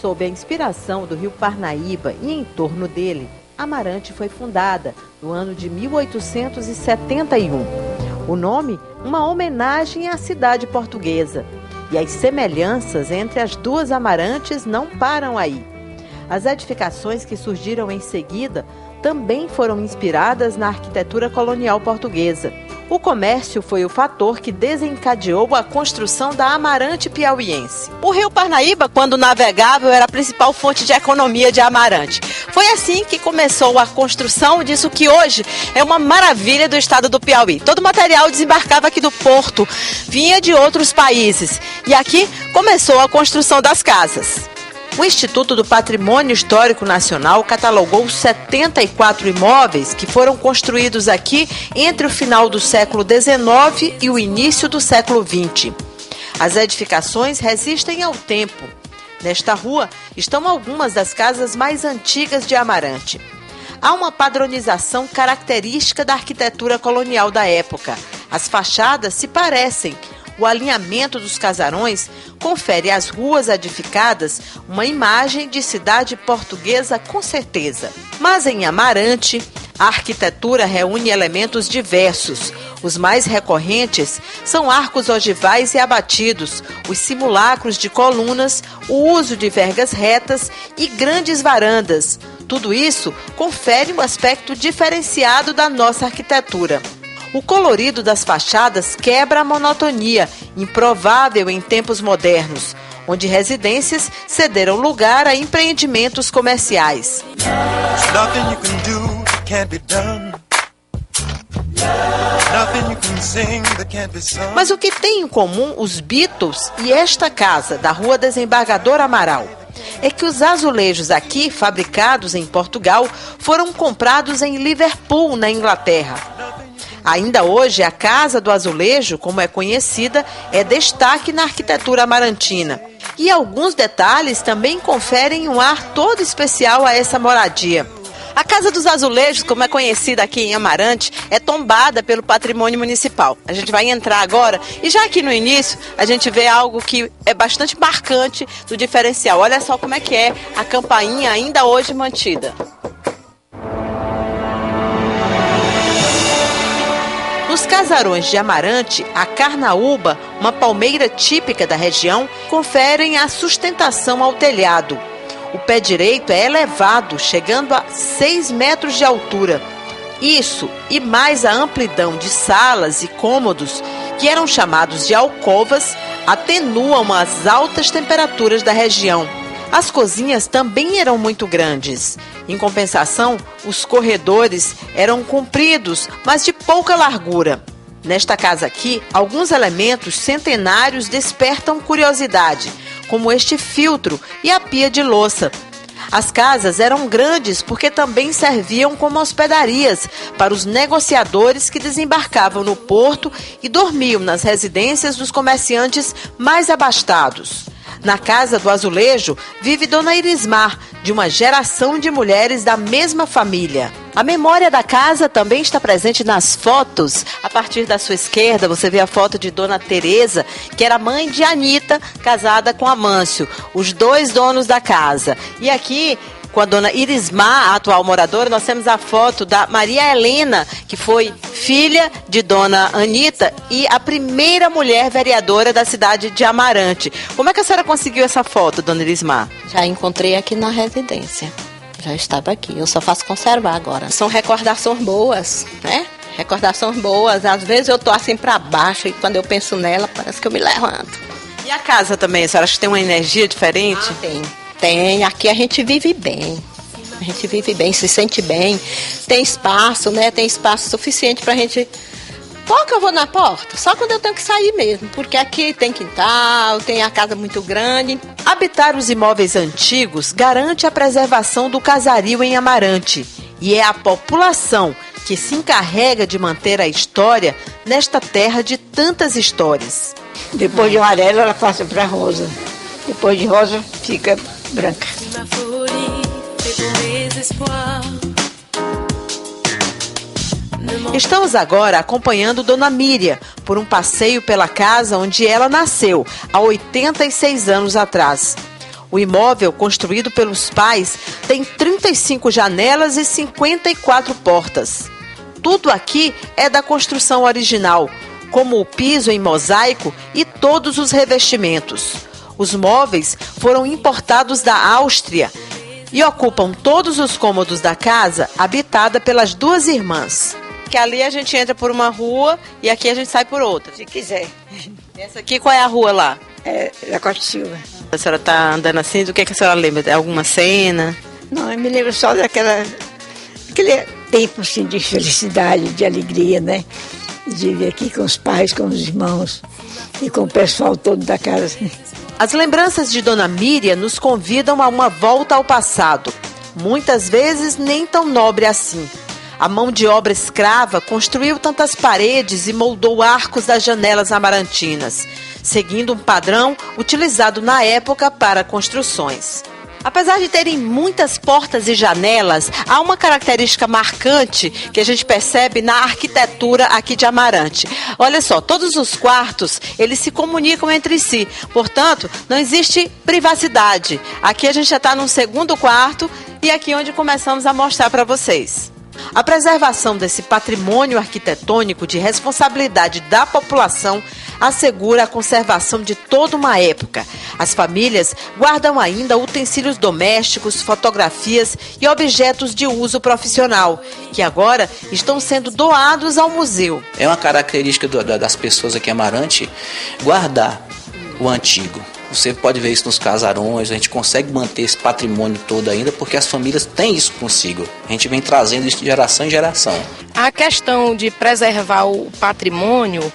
sob a inspiração do rio Parnaíba e em torno dele, Amarante foi fundada no ano de 1871. O nome, uma homenagem à cidade portuguesa. E as semelhanças entre as duas Amarantes não param aí. As edificações que surgiram em seguida também foram inspiradas na arquitetura colonial portuguesa. O comércio foi o fator que desencadeou a construção da Amarante piauiense. O rio Parnaíba, quando navegável, era a principal fonte de economia de Amarante. Foi assim que começou a construção disso que hoje é uma maravilha do estado do Piauí. Todo o material desembarcava aqui do porto, vinha de outros países. E aqui começou a construção das casas. O Instituto do Patrimônio Histórico Nacional catalogou 74 imóveis que foram construídos aqui entre o final do século XIX e o início do século XX. As edificações resistem ao tempo. Nesta rua estão algumas das casas mais antigas de Amarante. Há uma padronização característica da arquitetura colonial da época. As fachadas se parecem. O alinhamento dos casarões confere às ruas edificadas uma imagem de cidade portuguesa com certeza. Mas em Amarante, a arquitetura reúne elementos diversos. Os mais recorrentes são arcos ogivais e abatidos, os simulacros de colunas, o uso de vergas retas e grandes varandas. Tudo isso confere um aspecto diferenciado da nossa arquitetura. O colorido das fachadas quebra a monotonia, improvável em tempos modernos, onde residências cederam lugar a empreendimentos comerciais. Mas o que tem em comum os Beatles e esta casa da Rua Desembargador Amaral é que os azulejos aqui, fabricados em Portugal, foram comprados em Liverpool, na Inglaterra. Ainda hoje, a Casa do Azulejo, como é conhecida, é destaque na arquitetura amarantina. E alguns detalhes também conferem um ar todo especial a essa moradia. A Casa dos Azulejos, como é conhecida aqui em Amarante, é tombada pelo patrimônio municipal. A gente vai entrar agora e já aqui no início a gente vê algo que é bastante marcante do diferencial. Olha só como é que é a campainha ainda hoje mantida. Nos casarões de Amarante, a carnaúba, uma palmeira típica da região, conferem a sustentação ao telhado. O pé direito é elevado, chegando a 6 metros de altura. Isso e mais a amplidão de salas e cômodos, que eram chamados de alcovas, atenuam as altas temperaturas da região. As cozinhas também eram muito grandes. Em compensação, os corredores eram compridos, mas de pouca largura. Nesta casa aqui, alguns elementos centenários despertam curiosidade, como este filtro e a pia de louça. As casas eram grandes porque também serviam como hospedarias para os negociadores que desembarcavam no porto e dormiam nas residências dos comerciantes mais abastados. Na Casa do Azulejo vive Dona Irismar, de uma geração de mulheres da mesma família. A memória da casa também está presente nas fotos. A partir da sua esquerda, você vê a foto de Dona Tereza, que era mãe de Anita, casada com Amâncio, os dois donos da casa. E aqui, com a Dona Irismar, a atual moradora, nós temos a foto da Maria Helena, que foi filha de Dona Anita e a primeira mulher vereadora da cidade de Amarante. Como é que a senhora conseguiu essa foto, Dona Irismar? Já encontrei aqui na residência. Já estava aqui, eu só faço conservar agora. São recordações boas, né? Recordações boas. Às vezes eu tô assim para baixo e quando eu penso nela, parece que eu me levanto. E a casa também, a senhora acha que tem uma energia diferente? Tem. Aqui a gente vive bem. A gente vive bem, se sente bem. Tem espaço, né? Tem espaço suficiente pra gente... Pouco eu vou na porta, só quando eu tenho que sair mesmo, porque aqui tem quintal, tem a casa muito grande. Habitar os imóveis antigos garante a preservação do casario em Amarante. E é a população que se encarrega de manter a história nesta terra de tantas histórias. Depois de amarelo, ela passa para rosa. Depois de rosa, fica branca. Estamos agora acompanhando Dona Míria por um passeio pela casa onde ela nasceu, há 86 anos atrás. O imóvel, construído pelos pais, tem 35 janelas e 54 portas. Tudo aqui é da construção original, como o piso em mosaico e todos os revestimentos. Os móveis foram importados da Áustria e ocupam todos os cômodos da casa, habitada pelas duas irmãs. Que ali a gente entra por uma rua e aqui a gente sai por outra. Se quiser. Essa aqui, qual é a rua lá? É da Costa Silva. A senhora está andando assim, do que a senhora lembra? De alguma cena? Não, eu me lembro só daquele tempo assim, de felicidade, de alegria, né? De vir aqui com os pais, com os irmãos e com o pessoal todo da casa. As lembranças de Dona Míria nos convidam a uma volta ao passado. Muitas vezes nem tão nobre assim. A mão de obra escrava construiu tantas paredes e moldou arcos das janelas amarantinas, seguindo um padrão utilizado na época para construções. Apesar de terem muitas portas e janelas, há uma característica marcante que a gente percebe na arquitetura aqui de Amarante. Olha só, todos os quartos, eles se comunicam entre si, portanto, não existe privacidade. Aqui a gente já está num segundo quarto e aqui onde começamos a mostrar para vocês. A preservação desse patrimônio arquitetônico de responsabilidade da população assegura a conservação de toda uma época. As famílias guardam ainda utensílios domésticos, fotografias e objetos de uso profissional, que agora estão sendo doados ao museu. É uma característica das pessoas aqui em Amarante guardar o antigo. Você pode ver isso nos casarões, a gente consegue manter esse patrimônio todo ainda porque as famílias têm isso consigo. A gente vem trazendo isso de geração em geração. A questão de preservar o patrimônio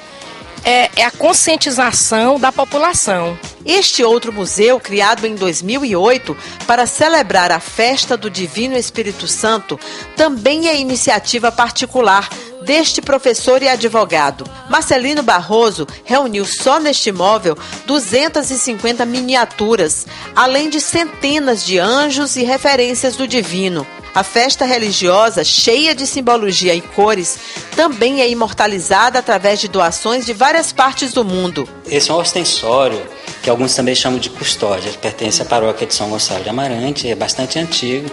é a conscientização da população. Este outro museu, criado em 2008 para celebrar a festa do Divino Espírito Santo, também é iniciativa particular deste professor e advogado. Marcelino Barroso reuniu só neste imóvel 250 miniaturas, além de centenas de anjos e referências do divino. A festa religiosa, cheia de simbologia e cores, também é imortalizada através de doações de várias partes do mundo. Esse é um ostensório que alguns também chamam de custódia. Ele pertence à paróquia de São Gonçalo de Amarante, é bastante antigo.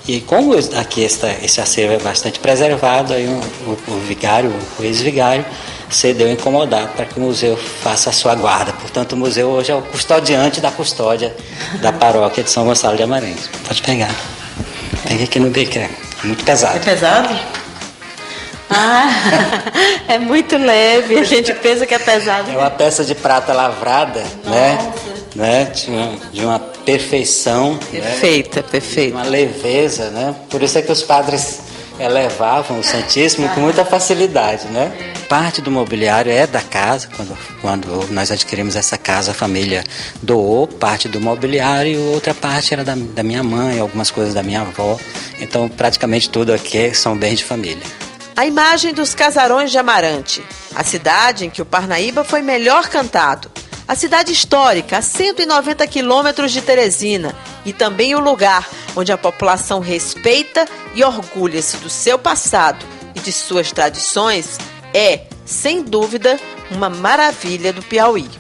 E como aqui esse acervo é bastante preservado, aí o ex-vigário cedeu incomodado para que o museu faça a sua guarda. Portanto, o museu hoje é o custodiante da custódia da paróquia de São Gonçalo de Amarante. Pode pegar. Peguei aqui no bico, é muito pesado. É pesado? Ah, é muito leve, a gente pensa que é pesado. É uma peça de prata lavrada, né? De uma perfeição. Perfeita, né? perfeita. Uma leveza, né? Por isso é que os padres elevavam o Santíssimo com muita facilidade, né? Parte do mobiliário é da casa. Quando nós adquirimos essa casa, a família doou parte do mobiliário e outra parte era da minha mãe, algumas coisas da minha avó. Então, praticamente tudo aqui são bens de família. A imagem dos casarões de Amarante, a cidade em que o Parnaíba foi melhor cantado. A cidade histórica, a 190 quilômetros de Teresina, e também o lugar onde a população respeita e orgulha-se do seu passado e de suas tradições, é, sem dúvida, uma maravilha do Piauí.